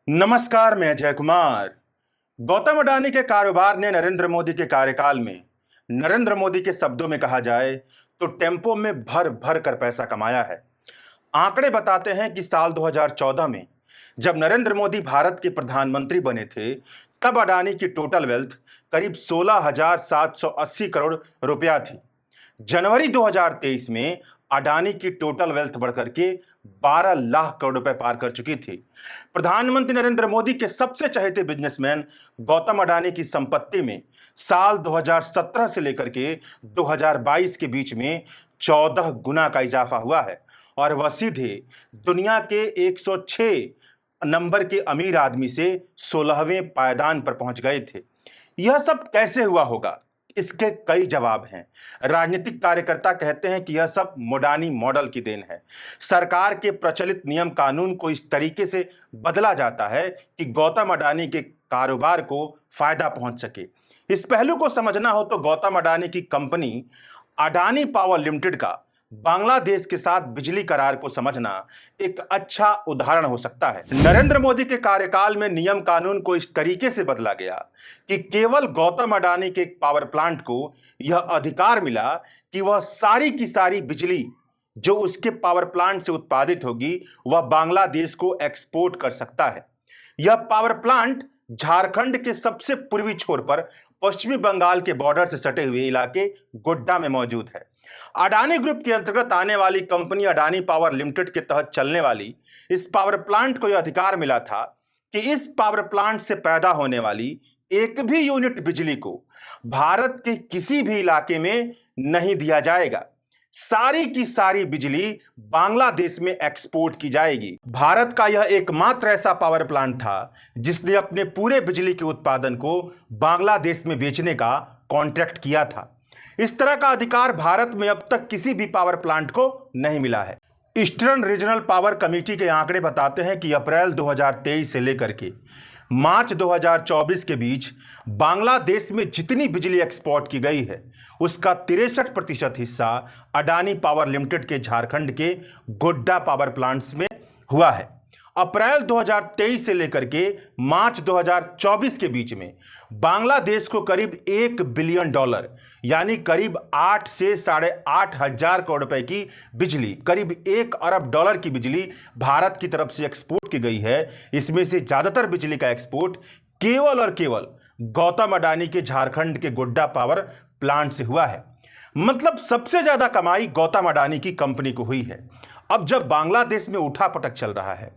नमस्कार, मैं अजय कुमार। गौतम अडानी के कारोबार ने नरेंद्र मोदी के कार्यकाल में, नरेंद्र मोदी के शब्दों में कहा जाए तो टेम्पो में भर भर कर पैसा कमाया है। आंकड़े बताते हैं कि साल 2014 में जब नरेंद्र मोदी भारत के प्रधानमंत्री बने थे, तब अडानी की टोटल वेल्थ करीब 16,780 करोड़ रुपया थी। जनवरी 2023 में अडानी की टोटल वेल्थ बढ़कर के 12 लाख करोड़ रुपए पार कर चुकी थी। प्रधानमंत्री नरेंद्र मोदी के सबसे चहेते बिजनेसमैन गौतम अडानी की संपत्ति में साल 2017 से लेकर के 2022 के बीच में 14 गुना का इजाफा हुआ है और वह सीधे दुनिया के 106 नंबर के अमीर आदमी से 16वें पायदान पर पहुंच गए थे। यह सब कैसे हुआ होगा? इसके कई जवाब हैं। राजनीतिक कार्यकर्ता कहते हैं कि यह सब मोडानी मॉडल की देन है। सरकार के प्रचलित नियम कानून को इस तरीके से बदला जाता है कि गौतम अडानी के कारोबार को फायदा पहुंच सके। इस पहलू को समझना हो तो गौतम अडानी की कंपनी अडानी पावर लिमिटेड का बांग्लादेश के साथ बिजली करार को समझना एक अच्छा उदाहरण हो सकता है। नरेंद्र मोदी के कार्यकाल में नियम कानून को इस तरीके से बदला गया कि केवल गौतम अडानी के पावर प्लांट को यह अधिकार मिला कि वह सारी की सारी बिजली जो उसके पावर प्लांट से उत्पादित होगी वह बांग्लादेश को एक्सपोर्ट कर सकता है। यह पावर प्लांट झारखंड के सबसे पूर्वी छोर पर पश्चिमी बंगाल के बॉर्डर से सटे हुए इलाके गोड्डा में मौजूद है। अडानी ग्रुप के अंतर्गत आने वाली कंपनी अडानी पावर लिमिटेड के तहत चलने वाली इस पावर प्लांट को यह अधिकार मिला था कि इस पावर प्लांट से पैदा होने वाली एक भी यूनिट बिजली को भारत के किसी भी इलाके में नहीं दिया जाएगा। सारी की सारी बिजली बांग्लादेश में एक्सपोर्ट की जाएगी। भारत का यह एकमात्र ऐसा पावर प्लांट था जिसने अपने पूरे बिजली के उत्पादन को बांग्लादेश में बेचने का कॉन्ट्रैक्ट किया था। इस तरह का अधिकार भारत में अब तक किसी भी पावर प्लांट को नहीं मिला है। ईस्टर्न रीजनल पावर कमेटी के आंकड़े बताते हैं कि अप्रैल 2023 से लेकर के मार्च 2024 के बीच बांग्लादेश में जितनी बिजली एक्सपोर्ट की गई है उसका 63% हिस्सा अडानी पावर लिमिटेड के झारखंड के गोड्डा पावर प्लांट्स में हुआ है। अप्रैल 2023 से लेकर के मार्च 2024 के बीच में बांग्लादेश को करीब $1 बिलियन यानी करीब 8 से 8.5 हजार करोड़ रुपए की बिजली, करीब $1 अरब की बिजली भारत की तरफ से एक्सपोर्ट की गई है। इसमें से ज्यादातर बिजली का एक्सपोर्ट केवल और केवल गौतम अडानी के झारखंड के गोड्डा पावर प्लांट से हुआ है। मतलब सबसे ज्यादा कमाई गौतम अडानी की कंपनी को हुई है। अब जब बांग्लादेश में उठापटक चल रहा है,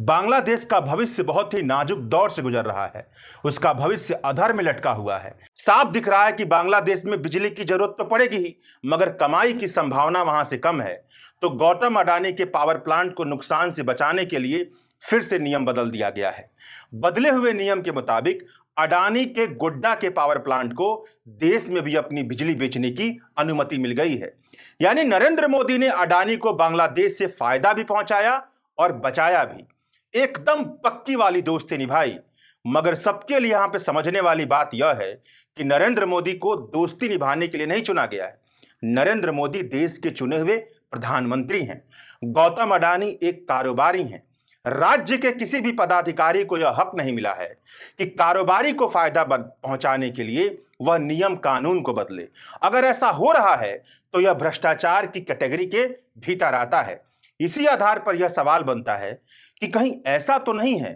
बांग्लादेश का भविष्य बहुत ही नाजुक दौर से गुजर रहा है, उसका भविष्य अधर में लटका हुआ है, साफ दिख रहा है कि बांग्लादेश में बिजली की जरूरत तो पड़ेगी ही, मगर कमाई की संभावना वहां से कम है। तो गौतम अडानी के पावर प्लांट को नुकसान से बचाने के लिए फिर से नियम बदल दिया गया है। बदले हुए नियम के मुताबिक अडानी के गोड्डा के पावर प्लांट को देश में भी अपनी बिजली बेचने की अनुमति मिल गई है। यानी नरेंद्र मोदी ने अडानी को बांग्लादेश से फायदा भी पहुंचाया और बचाया भी। एकदम पक्की वाली दोस्ती निभाई। मगर सबके लिए यहां पे समझने वाली बात यह है कि नरेंद्र मोदी को दोस्ती निभाने के लिए नहीं चुना गया है। नरेंद्र मोदी देश के चुने हुए प्रधानमंत्री हैं। गौतम अडानी एक कारोबारी हैं। राज्य के किसी भी पदाधिकारी को यह हक नहीं मिला है कि कारोबारी को फायदा पहुंचाने के लिए वह नियम कानून को बदले। अगर ऐसा हो रहा है तो यह भ्रष्टाचार की कैटेगरी के भीतर आता है। इसी आधार पर यह सवाल बनता है कि कहीं ऐसा तो नहीं है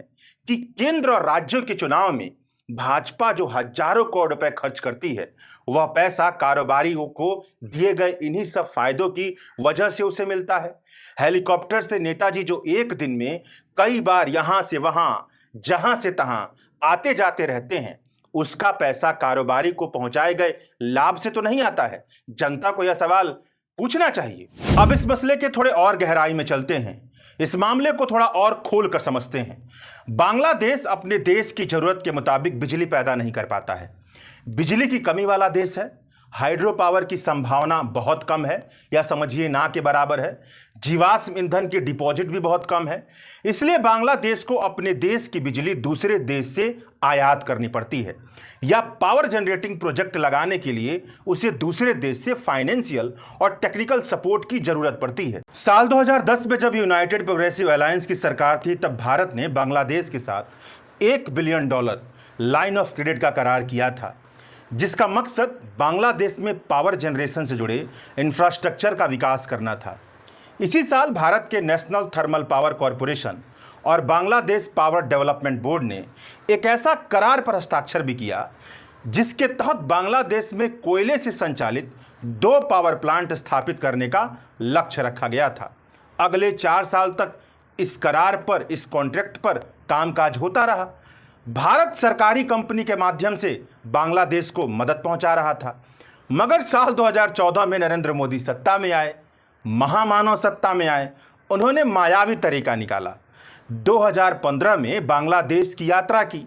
कि केंद्र और राज्यों के चुनाव में भाजपा जो हजारों करोड़ रुपए खर्च करती है वह पैसा कारोबारियों को दिए गए इन्हीं सब फायदों की वजह से उसे मिलता है। हेलीकॉप्टर से नेताजी जो एक दिन में कई बार यहां से वहां, जहां से तहां आते जाते रहते हैं, उसका पैसा कारोबारी को पहुंचाए गए लाभ से तो नहीं आता है। जनता को यह सवाल पूछना चाहिए। अब इस मसले के थोड़े और गहराई में चलते हैं, इस मामले को थोड़ा और खोल कर समझते हैं। बांग्लादेश अपने देश की जरूरत के मुताबिक बिजली पैदा नहीं कर पाता है, बिजली की कमी वाला देश है हाइड्रो पावर की संभावना बहुत कम है या समझिए ना के बराबर है। जीवाश्म ईंधन की डिपॉजिट भी बहुत कम है। इसलिए बांग्लादेश को अपने देश की बिजली दूसरे देश से आयात करनी पड़ती है या पावर जनरेटिंग प्रोजेक्ट लगाने के लिए उसे दूसरे देश से फाइनेंशियल और टेक्निकल सपोर्ट की जरूरत पड़ती है। साल 2010 में जब यूनाइटेड प्रोग्रेसिव अलायंस की सरकार थी, तब भारत ने बांग्लादेश के साथ $1 बिलियन लाइन ऑफ क्रेडिट का करार किया था, जिसका मकसद बांग्लादेश में पावर जनरेशन से जुड़े इंफ्रास्ट्रक्चर का विकास करना था। इसी साल भारत के नेशनल थर्मल पावर कॉरपोरेशन और बांग्लादेश पावर डेवलपमेंट बोर्ड ने एक ऐसा करार पर हस्ताक्षर भी किया जिसके तहत बांग्लादेश में कोयले से संचालित 2 पावर प्लांट स्थापित करने का लक्ष्य रखा गया था। अगले 4 साल तक इस करार पर, इस कॉन्ट्रैक्ट पर कामकाज होता रहा। भारत सरकारी कंपनी के माध्यम से बांग्लादेश को मदद पहुंचा रहा था। मगर साल 2014 में नरेंद्र मोदी सत्ता में आए, महामानव सत्ता में आए। उन्होंने मायावी तरीका निकाला। 2015 में बांग्लादेश की यात्रा की।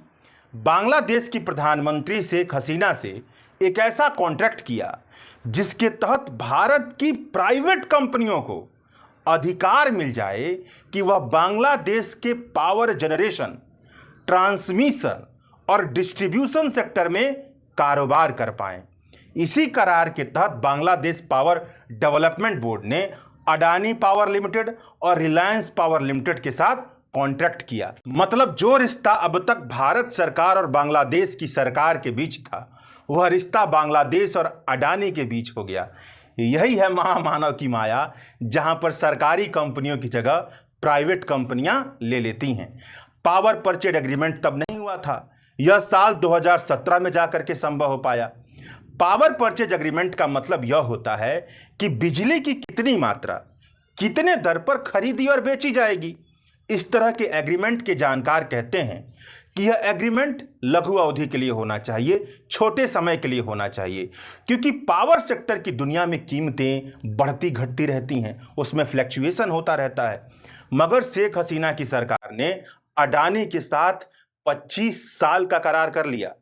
बांग्लादेश की प्रधानमंत्री शेख हसीना से एक ऐसा कॉन्ट्रैक्ट किया जिसके तहत भारत की प्राइवेट कंपनियों को अधिकार मिल जाए कि वह बांग्लादेश के पावर जनरेशन, ट्रांसमिशन और डिस्ट्रीब्यूशन सेक्टर में कारोबार कर पाएं। इसी करार के तहत बांग्लादेश पावर डेवलपमेंट बोर्ड ने अडानी पावर लिमिटेड और रिलायंस पावर लिमिटेड के साथ कॉन्ट्रैक्ट किया। मतलब जो रिश्ता अब तक भारत सरकार और बांग्लादेश की सरकार के बीच था, वह रिश्ता बांग्लादेश और अडानी के बीच हो गया। यही है महामानव की माया, जहां पर सरकारी कंपनियों की जगह प्राइवेट कंपनियां ले लेती हैं। पावर परचेज एग्रीमेंट तब नहीं हुआ था, यह साल 2017 में जाकर के संभव हो पाया। पावर परचेज एग्रीमेंट का मतलब यह होता है कि बिजली की कितनी मात्रा, कितने दर पर खरीदी और बेची जाएगी। इस तरह के एग्रीमेंट के जानकार कहते हैं कि यह एग्रीमेंट लघु अवधि के लिए होना चाहिए, छोटे समय के लिए होना चाहिए, क्योंकि पावर सेक्टर की दुनिया में कीमतें बढ़ती घटती रहती हैं, उसमें फ्लैक्चुएशन होता रहता है। मगर शेख हसीना की सरकार ने अडानी के साथ 25 साल का करार कर लिया।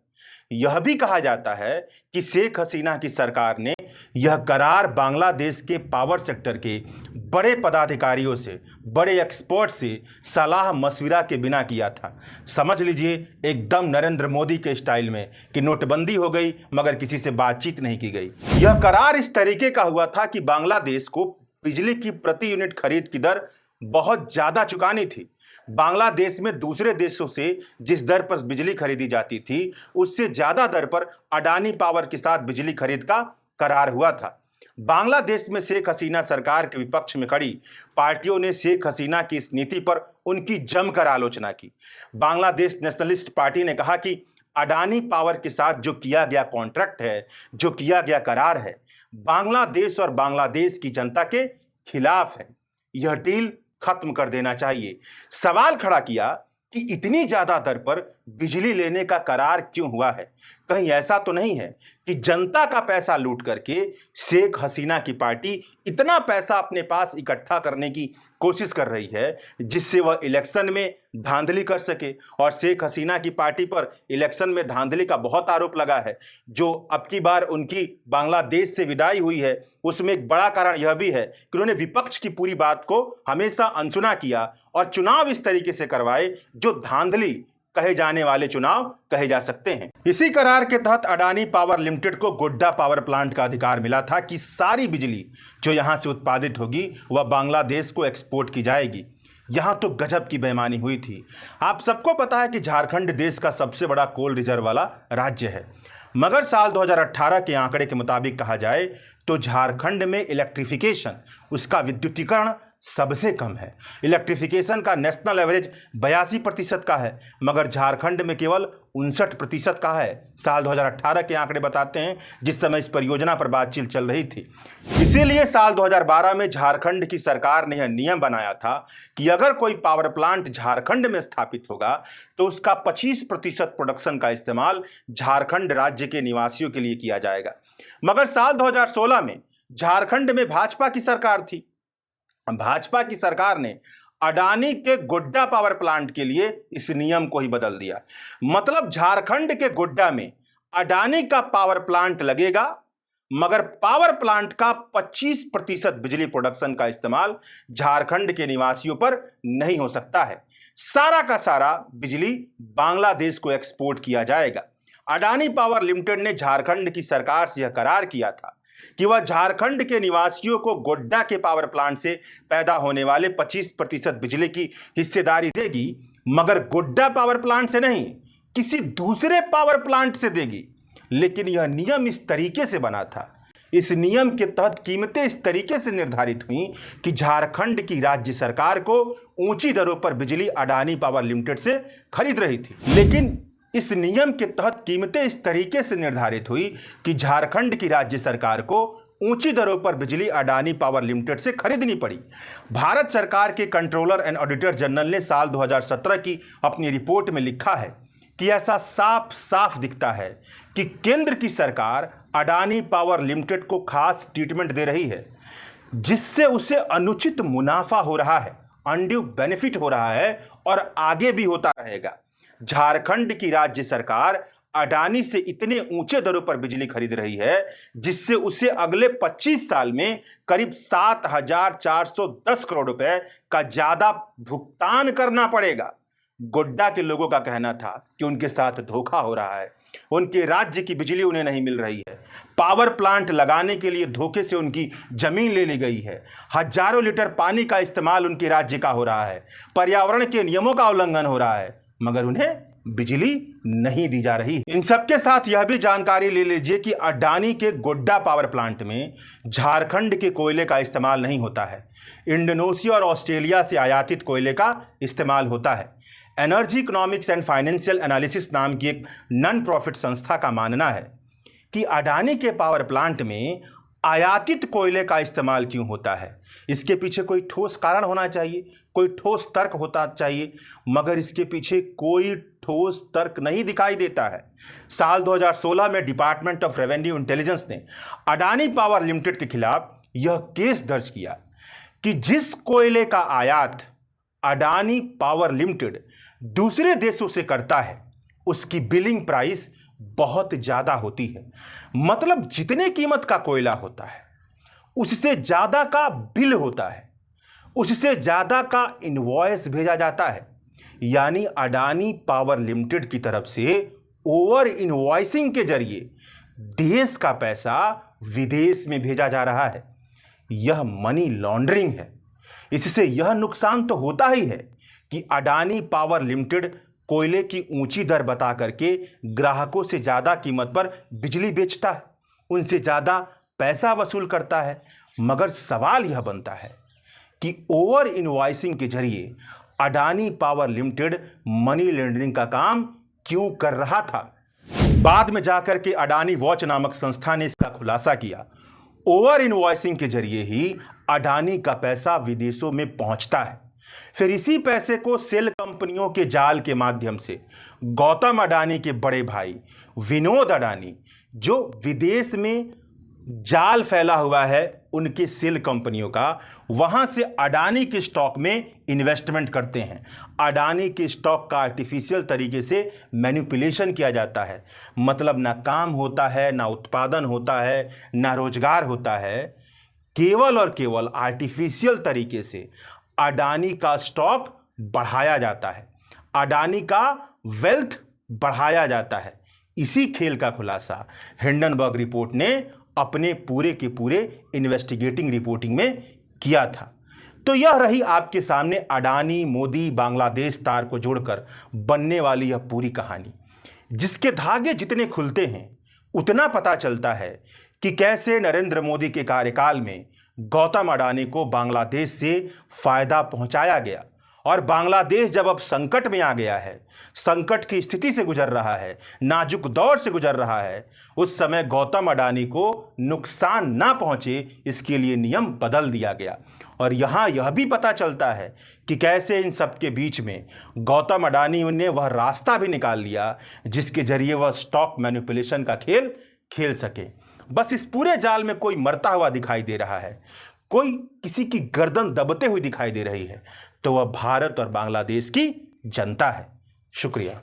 यह भी कहा जाता है कि शेख हसीना की सरकार ने यह करार बांग्लादेश के पावर सेक्टर के बड़े पदाधिकारियों से, बड़े एक्सपर्ट से सलाह मशविरा के बिना किया था। समझ लीजिए एकदम नरेंद्र मोदी के स्टाइल में कि नोटबंदी हो गई मगर किसी से बातचीत नहीं की गई। यह करार इस तरीके का हुआ था कि बांग्लादेश को बिजली की प्रति यूनिट खरीद की दर बहुत ज्यादा चुकानी थी। बांग्लादेश में दूसरे देशों से जिस दर पर बिजली खरीदी जाती थी, उससे ज्यादा दर पर अडानी पावर के साथ बिजली खरीद का करार हुआ था। बांग्लादेश में शेख हसीना सरकार के विपक्ष में खड़ी पार्टियों ने शेख हसीना की इस नीति पर उनकी जमकर आलोचना की। बांग्लादेश नेशनलिस्ट पार्टी ने कहा कि अडानी पावर के साथ जो किया गया कॉन्ट्रैक्ट है, जो किया गया करार है, बांग्लादेश और बांग्लादेश की जनता के खिलाफ है। यह डील खत्म कर देना चाहिए। सवाल खड़ा किया कि इतनी ज्यादा दर पर बिजली लेने का करार क्यों हुआ है? कहीं ऐसा तो नहीं है कि जनता का पैसा लूट करके शेख हसीना की पार्टी इतना पैसा अपने पास इकट्ठा करने की कोशिश कर रही है जिससे वह इलेक्शन में धांधली कर सके? और शेख हसीना की पार्टी पर इलेक्शन में धांधली का बहुत आरोप लगा है। जो अब की बार उनकी बांग्लादेश से विदाई हुई है, उसमें एक बड़ा कारण यह भी है कि उन्होंने विपक्ष की पूरी बात को हमेशा अनसुना किया और चुनाव इस तरीके से करवाए जो धांधली कहे जाने वाले चुनाव कहे जा सकते हैं। इसी करार के तहत अडानी पावर लिमिटेड को गोड्डा पावर प्लांट का अधिकार मिला था कि सारी बिजली जो यहां से उत्पादित होगी वह बांग्लादेश को एक्सपोर्ट की जाएगी। यहां तो गजब की बेईमानी हुई थी। आप सबको पता है कि झारखंड देश का सबसे बड़ा कोल रिजर्व वाला राज्य है, मगर साल 2018 के आंकड़े के मुताबिक कहा जाए तो झारखंड में इलेक्ट्रिफिकेशन, उसका विद्युतीकरण सबसे कम है। इलेक्ट्रिफिकेशन का नेशनल एवरेज 82% का है, मगर झारखंड में केवल 59% का है। साल 2018 के आंकड़े बताते हैं, जिस समय इस परियोजना पर बातचीत चल रही थी। इसीलिए साल 2012 में झारखंड की सरकार ने यह नियम बनाया था कि अगर कोई पावर प्लांट झारखंड में स्थापित होगा तो उसका 25% प्रोडक्शन का इस्तेमाल झारखंड राज्य के निवासियों के लिए किया जाएगा। मगर साल 2016 में झारखंड में भाजपा की सरकार थी। भाजपा की सरकार ने अडानी के गोड्डा पावर प्लांट के लिए इस नियम को ही बदल दिया। मतलब झारखंड के गोड्डा में अडानी का पावर प्लांट लगेगा मगर पावर प्लांट का 25% बिजली प्रोडक्शन का इस्तेमाल झारखंड के निवासियों पर नहीं हो सकता है। सारा का सारा बिजली बांग्लादेश को एक्सपोर्ट किया जाएगा। अडानी पावर लिमिटेड ने झारखंड की सरकार से यह करार किया था कि वह झारखंड के निवासियों को गोड्डा के पावर प्लांट से पैदा होने वाले 25% बिजली की हिस्सेदारी देगी, मगर गोड्डा पावर प्लांट से नहीं, किसी दूसरे पावर प्लांट से देगी। लेकिन यह नियम इस तरीके से बना था, इस नियम के तहत कीमतें इस तरीके से निर्धारित हुई कि झारखंड की राज्य सरकार को ऊंची दरों पर बिजली अडानी पावर लिमिटेड से खरीद रही थी। लेकिन इस नियम के तहत कीमतें इस तरीके से निर्धारित हुई कि झारखंड की राज्य सरकार को ऊंची दरों पर बिजली अडानी पावर लिमिटेड से खरीदनी पड़ी। भारत सरकार के कंट्रोलर एंड ऑडिटर जनरल ने साल 2017 की अपनी रिपोर्ट में लिखा है कि ऐसा साफ साफ दिखता है कि केंद्र की सरकार अडानी पावर लिमिटेड को खास ट्रीटमेंट दे रही है, जिससे उसे अनुचित मुनाफा हो रहा है, अनड्यू बेनिफिट हो रहा है और आगे भी होता रहेगा। झारखंड की राज्य सरकार अडानी से इतने ऊंचे दरों पर बिजली खरीद रही है जिससे उसे अगले 25 साल में करीब 7,410 करोड़ रुपए का ज्यादा भुगतान करना पड़ेगा। गोड्डा के लोगों का कहना था कि उनके साथ धोखा हो रहा है, उनके राज्य की बिजली उन्हें नहीं मिल रही है, पावर प्लांट लगाने के लिए धोखे से उनकी जमीन ले ली गई है, हजारों लीटर पानी का इस्तेमाल उनके राज्य का हो रहा है, पर्यावरण के नियमों का उल्लंघन हो रहा है, मगर उन्हें बिजली नहीं दी जा रही। इन सबके साथ यह भी जानकारी ले लीजिए कि अडानी के गोड्डा पावर प्लांट में झारखंड के कोयले का इस्तेमाल नहीं होता है, इंडोनेशिया और ऑस्ट्रेलिया से आयातित कोयले का इस्तेमाल होता है। Energy economics and financial analysis नाम की एक नॉन प्रॉफिट संस्था का मानना है कि अडानी के पावर प्लांट में आयातित कोयले का इस्तेमाल क्यों होता है। इसके पीछे कोई ठोस कारण होना चाहिए, कोई ठोस तर्क होता चाहिए, मगर इसके पीछे कोई ठोस तर्क नहीं दिखाई देता है। साल 2016 में डिपार्टमेंट ऑफ रेवेन्यू इंटेलिजेंस ने अडानी पावर लिमिटेड के खिलाफ यह केस दर्ज किया कि जिस कोयले का आयात अडानी पावर लिमिटेड दूसरे देशों से करता है उसकी बिलिंग प्राइस बहुत ज्यादा होती है। मतलब जितने कीमत का कोयला होता है उससे ज्यादा का बिल होता है, उससे ज्यादा का इनवॉइस भेजा जाता है। यानी अडानी पावर लिमिटेड की तरफ से ओवर इनवॉइसिंग के जरिए देश का पैसा विदेश में भेजा जा रहा है। यह मनी लॉन्ड्रिंग है। इससे यह नुकसान तो होता ही है कि अडानी पावर लिमिटेड कोयले की ऊंची दर बता करके ग्राहकों से ज्यादा कीमत पर बिजली बेचता है, उनसे ज्यादा पैसा वसूल करता है। मगर सवाल यह बनता है कि ओवर इनवॉइसिंग के जरिए Adani power limited money laundering का काम क्यों कर रहा था। बाद में जाकर के अडानी वॉच नामक संस्था ने इसका खुलासा किया। ओवर इनवॉइसिंग के जरिए ही अडानी का पैसा विदेशों में पहुंचता है, फिर इसी पैसे को सेल कंपनियों के जाल के माध्यम से गौतम अडानी के बड़े भाई विनोद अडानी, जो विदेश में जाल फैला हुआ है उनके सेल कंपनियों का, वहां से अडानी के स्टॉक में इन्वेस्टमेंट करते हैं। अडानी के स्टॉक का आर्टिफिशियल तरीके से मैनिपुलेशन किया जाता है। मतलब ना काम होता है, ना उत्पादन होता है, ना रोजगार होता है। केवल और केवल आर्टिफिशियल तरीके से अडानी का स्टॉक बढ़ाया जाता है, अडानी का वेल्थ बढ़ाया जाता है। इसी खेल का खुलासा हिंडनबर्ग रिपोर्ट ने अपने पूरे के पूरे इन्वेस्टिगेटिंग रिपोर्टिंग में किया था। तो यह रही आपके सामने अडानी मोदी बांग्लादेश तार को जोड़कर बनने वाली यह पूरी कहानी, जिसके धागे जितने खुलते हैं उतना पता चलता है कि कैसे नरेंद्र मोदी के कार्यकाल में गौतम अडानी को बांग्लादेश से फायदा पहुंचाया गया। और बांग्लादेश जब अब संकट में आ गया है, संकट की स्थिति से गुजर रहा है, नाजुक दौर से गुजर रहा है, उस समय गौतम अडानी को नुकसान ना पहुंचे इसके लिए नियम बदल दिया गया। और यहाँ यह भी पता चलता है कि कैसे इन सब के बीच में गौतम अडानी ने वह रास्ता भी निकाल लिया जिसके जरिए वह स्टॉक मैनिपुलेशन का खेल खेल सके। बस इस पूरे जाल में कोई मरता हुआ दिखाई दे रहा है, कोई किसी की गर्दन दबते हुई दिखाई दे रही है, तो वह भारत और बांग्लादेश की जनता है। शुक्रिया।